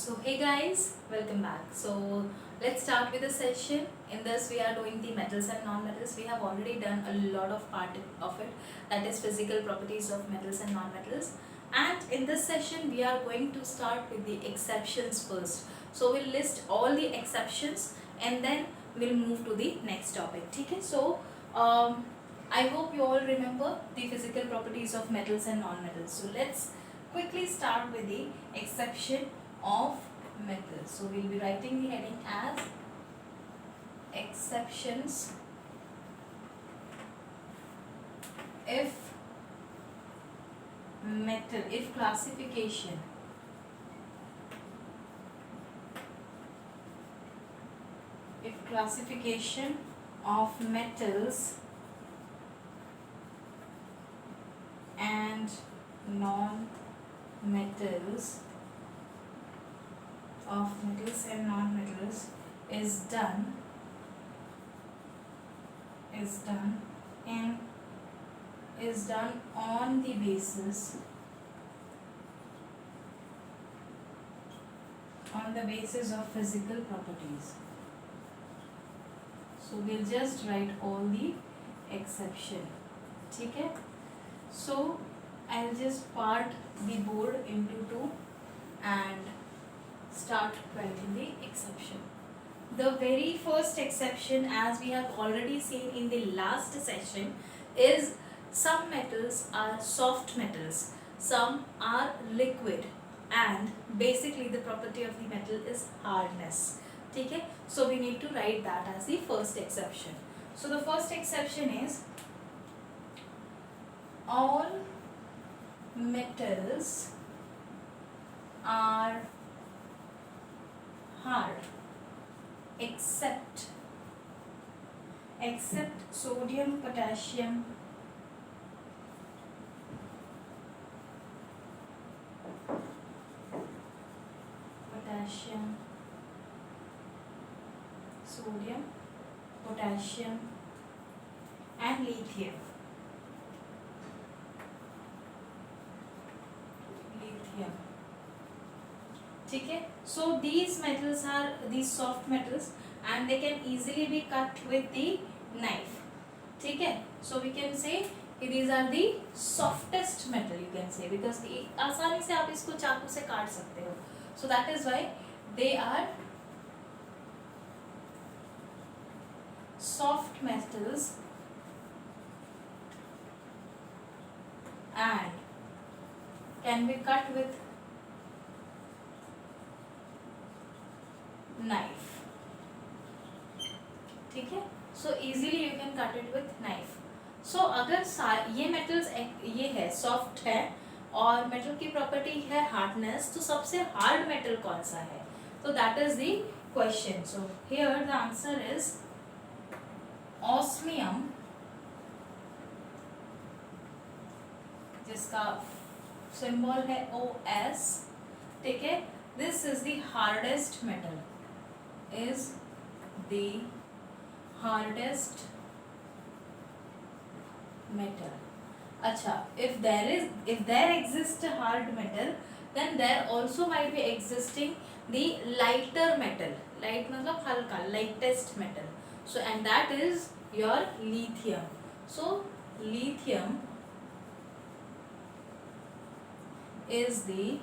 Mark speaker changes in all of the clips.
Speaker 1: So hey guys, welcome back. So let's start with the session. In this we are doing the metals and non-metals. We have already done a lot of part of it, that is physical properties of metals and non-metals. And in this session we are going to start with the exceptions first. So we'll list all the exceptions and then we'll move to the next topic. Okay? So I hope you all remember the physical properties of metals and non-metals. So let's quickly start with the exception of metals. So we'll be writing the heading as exceptions if metal, if classification of metals and non-metals is done on the basis of physical properties. So we'll just write all the exception. Okay? So I'll just part the board into two and start writing the exception. The very first exception, as we have already seen in the last session, is some metals are soft metals, some are liquid, and basically the property of the metal is hardness. Okay? So we need to write that as the first exception. So the first exception is all metals are hard except sodium, potassium, sodium, potassium and lithium. Okay? So these metals are these soft metals and they can easily be cut with the knife. Okay? So we can say these are the softest metal, you can say, because the आसानी से आप इसको चाकू से काट सकते हो. So that is why they are soft metals and can be cut with knife. ठीक है? So easily you can cut it with knife. So अगर ये metals ये है soft है और metal की property है hardness, तो सबसे hard metal कौन सा है? So that is the question. So here the answer is osmium, जिसका symbol है OS. ठीक है? This is the hardest metal. Is the hardest metal. अच्छा, if there exists a hard metal, then there also might be existing the lighter metal. Light मतलब हल्का, lightest metal. So and that is your lithium. So lithium is the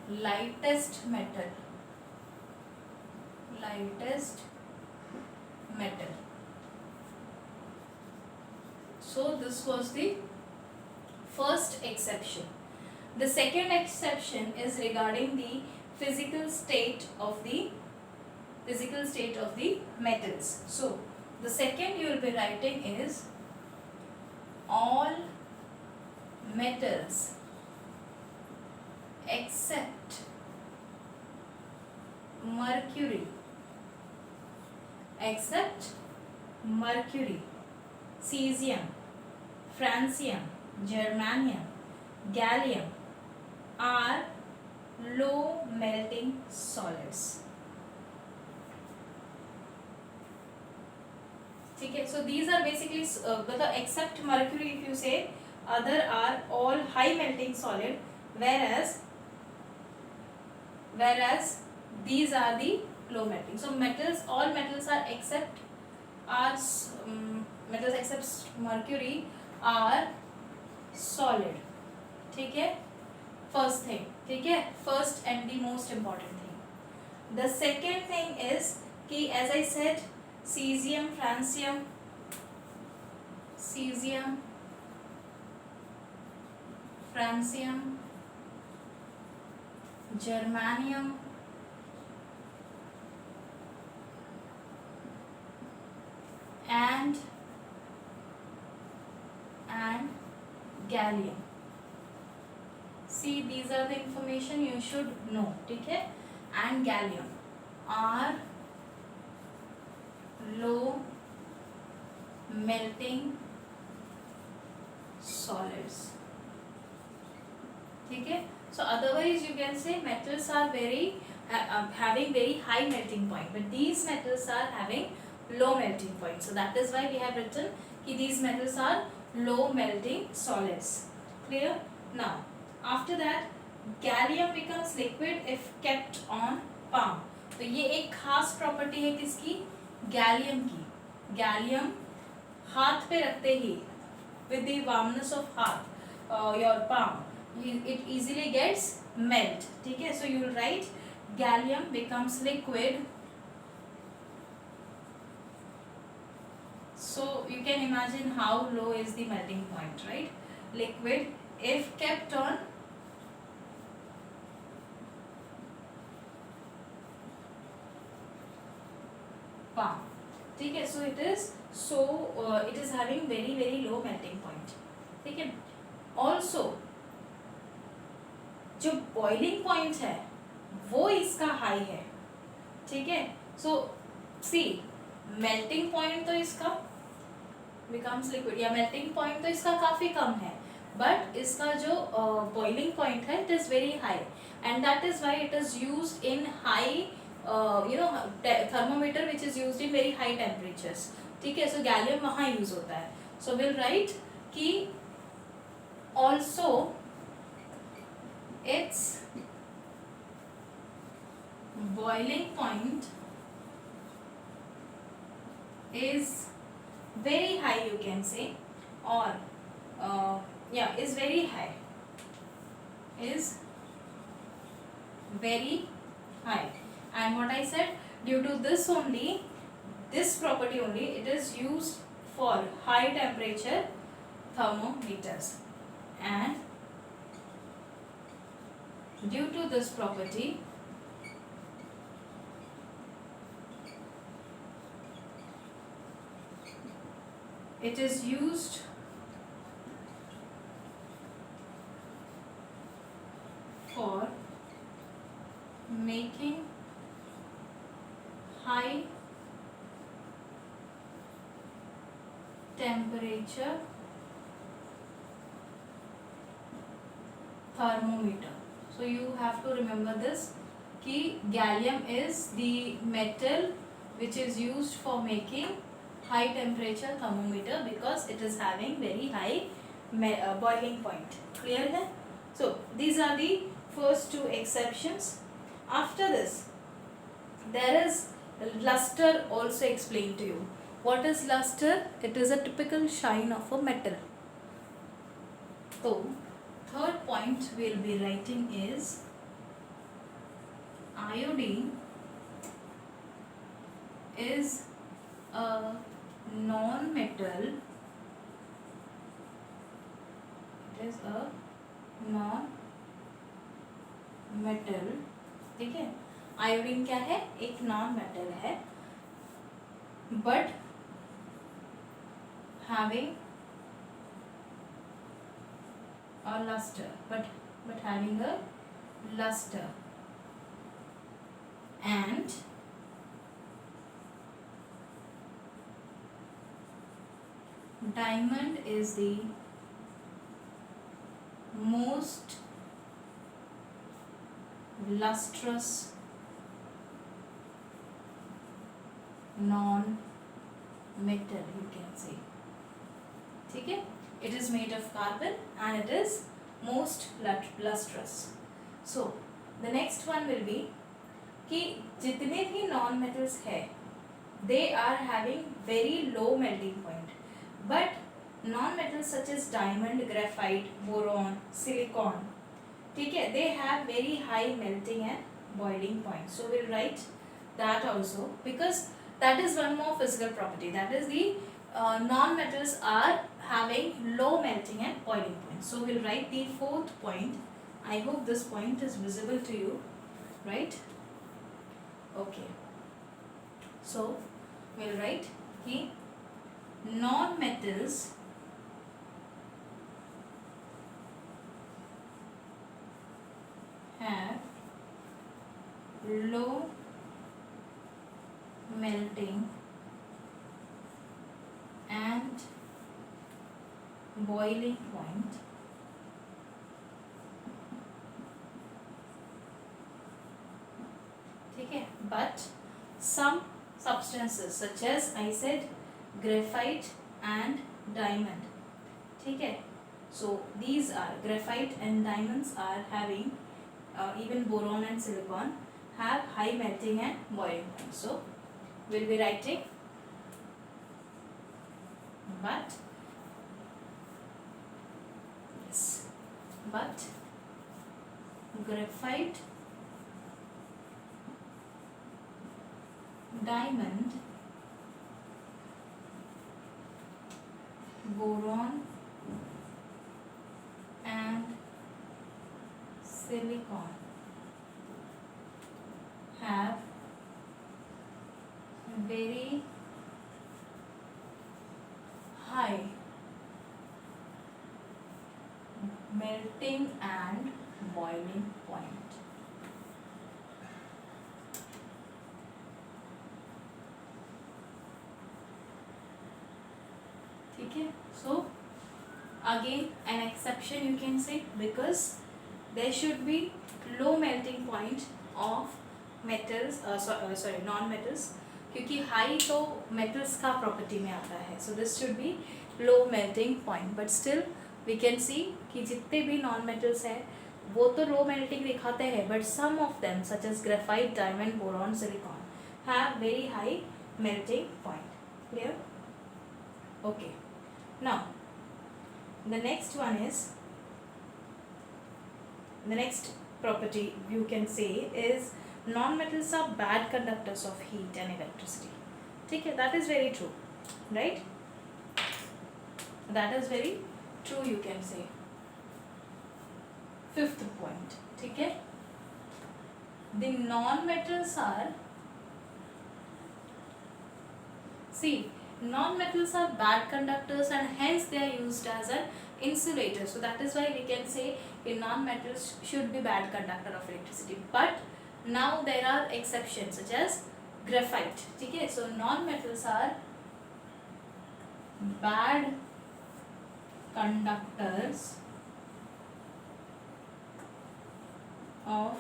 Speaker 1: lightest metal. So this was the first exception. The second exception is regarding the physical state of the metals. So the second you will be writing is all metals except mercury, cesium, francium, germanium, gallium are low melting solids. ठीक है? So these are basically मतलब except mercury, if you say, other are all high melting solid, whereas whereas these are the low melting. So metals, all metals are metals except mercury are solid. ठीक है, first thing, ठीक है, first and the most important thing. The second thing is कि as I said caesium, francium, caesium, francium, germanium, and gallium. See, these are the information you should know, ठीक है. And gallium are low melting solids, ठीक है. So otherwise you can say metals are very having very high melting point, but these metals are having low melting point. So that is why we have written कि these metals are low melting solids. Clear? Now after that gallium becomes liquid if kept on palm. तो ये एक खास property है किसकी? Gallium की. Gallium हाथ पे रखते ही with the warmness of heart your palm it easily gets melt, ठीक है. So you will write gallium becomes liquid. So you can imagine how low is the melting point, right? Liquid if kept on palm, ठीक है. So it is having very very low melting point, ठीक है. Also जो boiling point है वो इसका high है, ठीक है. So see, melting point तो इसका becomes liquid या melting point तो इसका काफ़ी कम है, but इसका जो boiling point है it is very high, and that is why it is used in high thermometer which is used in very high temperatures, ठीक है. So gallium वहाँ use होता है. So we'll write कि also its boiling point is very high, you can say, or is very high, is very high. And what I said, due to this only, this property only, it is used for high temperature thermometers, and due to this property it is used for making high temperature thermometer. So you have to remember this कि gallium is the metal which is used for making high temperature thermometer because it is having very high boiling point. Clear है? So these are the first two exceptions. After this there is luster also explained to you. What is luster? It is a typical shine of a metal. So third point we will be writing is iodine is a non-metal. It is a non-metal, ठीक है. Iodine क्या है? एक non metal है, but having a luster, but having a luster, and diamond is the most lustrous non-metal, you can say, ठीक है. It is made of carbon and it is most lustrous. So the next one will be कि जितने भी non metals है they are having very low melting point, but non metals such as diamond, graphite, boron, silicon, ठीक है, they have very high melting and boiling point. So we'll write that also, because that is one more physical property, that is the non-metals are having low melting and boiling point. So we'll write the fourth point. I hope this point is visible to you, right? Okay, so we'll write कि non-metals have low melting and boiling point, ठीक है, but some substances such as I said graphite and diamond, ठीक है, so these are graphite and diamonds are having even boron and silicon have high melting and boiling point. So we'll be writing but yes, but graphite, diamond, boron and silicon have very high melting and boiling point. ठीक है, so again an exception you can say, because there should be low melting point of metals, sorry non metals, क्योंकि high तो metals का property में आता है, so this should be low melting point, but still we can see कि जितने भी non metals हैं वो तो लो मेल्टिंग दिखाते हैं, but some of them such as graphite, diamond, boron, silicon have very high melting point. Clear? Okay, now the next one is, the next property you can say is non-metals are bad conductors of heat and electricity. ठीक है, that is very true, right? That is very true you can say. Fifth point, ठीक है, the non-metals are, see, non-metals are bad conductors and hence they are used as an insulator. So that is why we can say a non-metals should be bad conductor of electricity. But now there are exceptions such as graphite. ठीक है, so non-metals are bad conductors of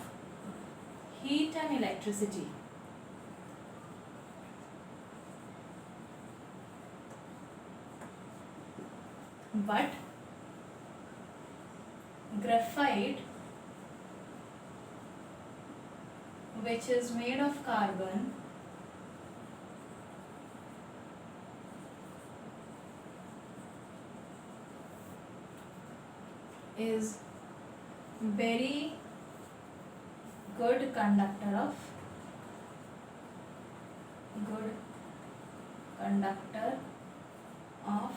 Speaker 1: heat and electricity. But graphite, which is made of carbon, is very good conductor of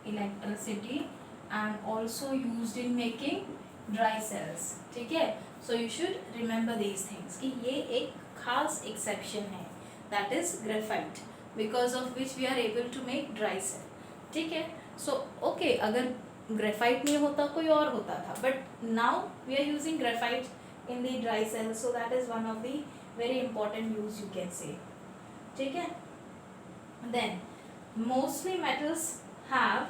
Speaker 1: electricity and also used in making dry cells. ठीक है, so you should remember these things कि ये एक खास exception है, that is graphite, because of which we are able to make dry cell. ठीक है, so okay, अगर graphite नहीं होता कोई और होता था, but now we are using graphite in the dry cell, so that is one of the very important use you can say. ठीक है, then mostly metals have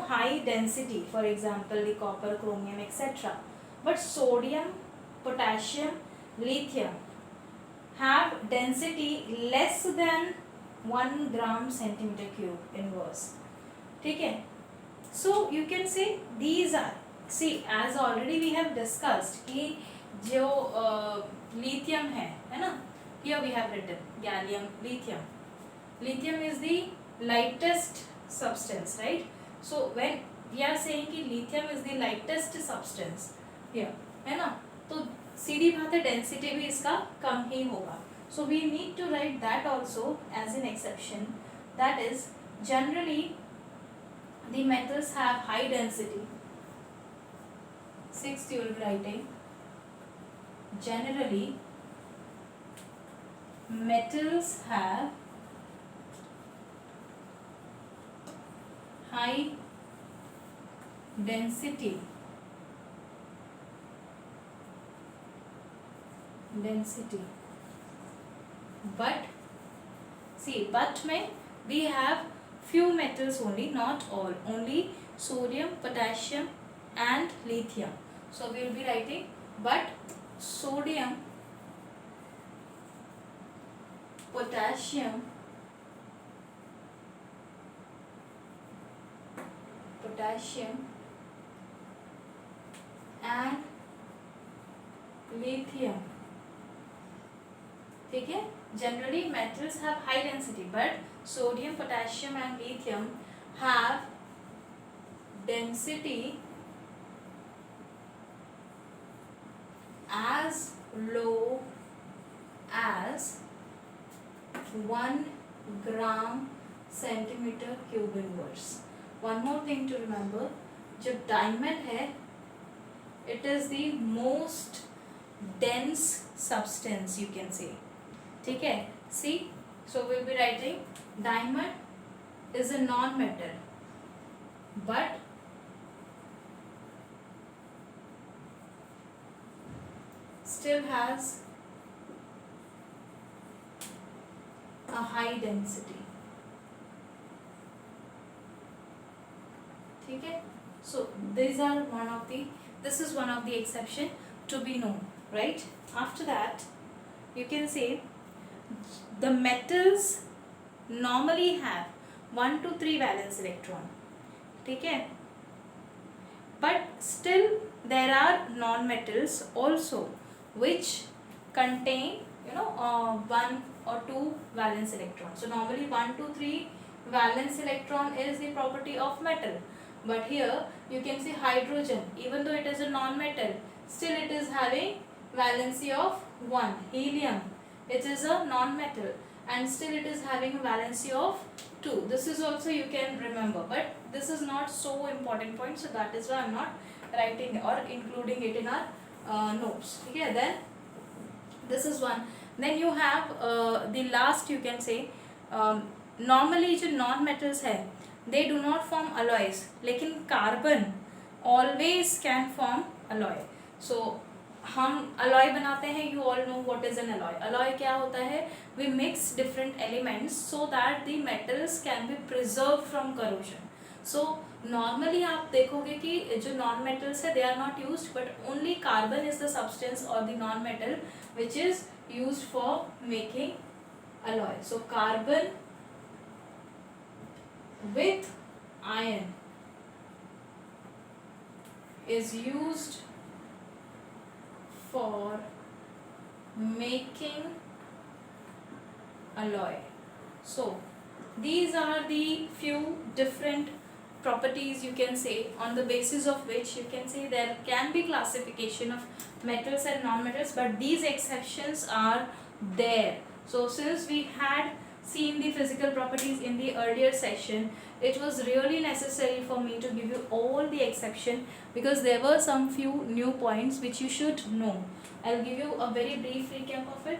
Speaker 1: high density, for example the copper, chromium, etc. But sodium, potassium, lithium have density less than 1 gram centimeter cube inverse. ठीक है, so you can say these are, see as already we have discussed कि जो lithium है ना, here we have written gallium, lithium. Lithium is the lightest substance, right? So when we are saying कि lithium is the lightest substance here, है ना, तो सीधी बात है डेंसिटी भी इसका कम ही होगा. So we need to write that also as an exception. That is, generally the metals have high density. Sixth, you will be writing generally metals have high density. But see, but में we have few metals only, not all, only sodium, potassium and lithium. So we will be writing, but sodium, potassium and lithium. ठीक है, generally metals have high density, but sodium, potassium and lithium have density as low as 1 gram centimeter cube inverse. One more thing to remember, जब diamond है, it is the most dense substance, you can say. ठीक है, see, so we'll be writing diamond is a non-metal, but still has a high density. ठीक है, so this is one of the exception to be known, right? After that, you can say the metals normally have 1 to 3 valence electron. ठीक है, but still there are non-metals also which contain 1 or 2 valence electron. So normally 1 to 3 valence electron is the property of metal, but here you can see hydrogen, even though it is a non-metal, still it is having valency of 1. Helium, it is a non-metal and still it is having a valency of 2. This is also you can remember, but this is not so important point, so that is why I am not writing or including it in our notes. Okay, then this is one. Then you have the last, you can say normally जो non-metals है, they do not form alloys, लेकिन carbon always can form alloy. So हम alloy बनाते हैं, you all know what is an alloy. Alloy क्या होता है, we mix different elements so that the metals can be preserved from corrosion. So normally आप देखोगे कि जो non metals है they are not used, but only carbon is the substance or the non metal which is used for making alloy. So carbon with iron is used for making alloy. So these are the few different properties, you can say, on the basis of which you can say there can be classification of metals and non-metals, but these exceptions are there. So since we had seen the physical properties in the earlier session, it was really necessary for me to give you all the exception, because there were some few new points which you should know. I'll give you a very brief recap of it.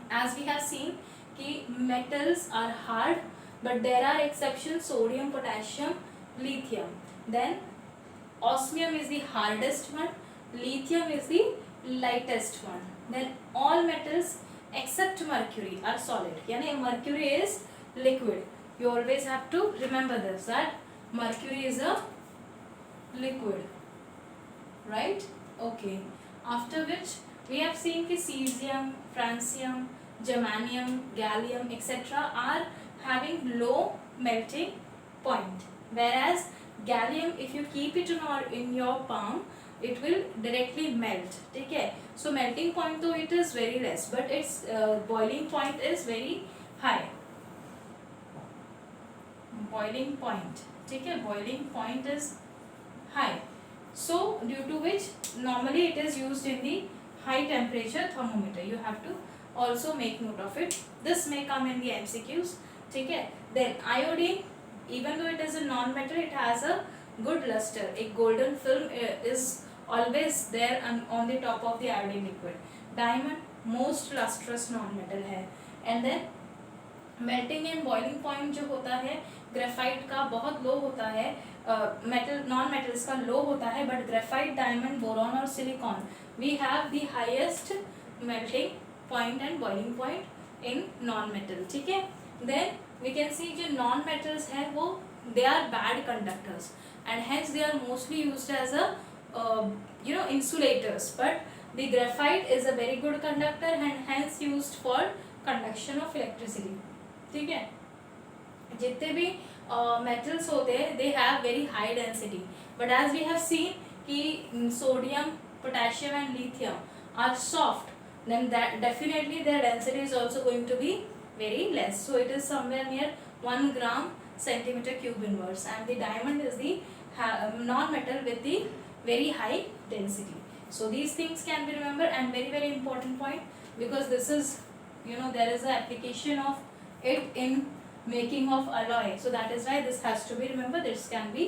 Speaker 1: As we have seen कि metals are hard, but there are exceptions: sodium, potassium, lithium. Then osmium is the hardest one, lithium is the lightest one. Then all metals except mercury are solid, यानी mercury is liquid. You always have to remember this, that mercury is a liquid, right? Okay. After which we have seen कि cesium, francium, germanium, gallium, etc. are having low melting point, whereas gallium, if you keep it in your palm, it will directly melt. ठीक है, so melting point तो it is very less, but its boiling point is very high. Boiling point, ठीक है, boiling point is high. So due to which normally it is used in the high temperature thermometer. You have to also make note of it. This may come in the MCQs. ठीक है. Then iodine, even though it is a non-metal, it has a good luster. A golden film is always there on the top of the iodine liquid. Diamond most lustrous non-metal है. And then melting and boiling point जो होता है graphite का बहुत लो होता है, metal non metals का low होता है, बट ग्रेफाइट, डायमंड, बोरॉन और silicon we have the highest melting point and boiling point in non metal. ठीक है, देन वी कैन सी जो नॉन मेटल्स है वो they are bad conductors and hence they are mostly used as a insulators, but the graphite is a very good conductor and hence used for conduction of electricity. ठीक है, जितने भी metals होते हैं they have very high density, but as we have seen कि sodium, potassium and lithium are soft, then that definitely their density is also going to be very less. So it is somewhere near 1 gram centimeter cube inverse, and the diamond is the non-metal with the very high density. So these things can be remembered, and very important point, because this is, there is a application of it in making of alloy, so that is why this has to be remembered. This can be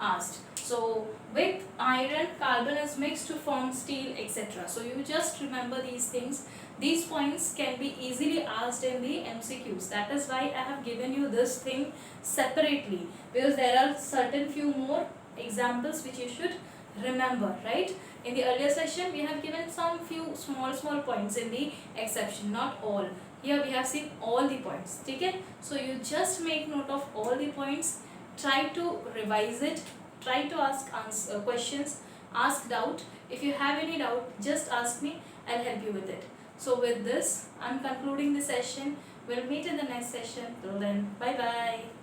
Speaker 1: asked. So with iron, carbon is mixed to form steel, etc. So you just remember these things. These points can be easily asked in the MCQs. That is why I have given you this thing separately, because there are certain few more examples which you should remember, right? In the earlier session we have given some few small points in the exception, not all. Here we have seen all the points. ठीक है, so you just make note of all the points, try to revise it, try to ask questions, ask doubt. If you have any doubt, just ask me, I'll help you with it. So with this I'm concluding the session. We'll meet in the next session. Till then, bye bye.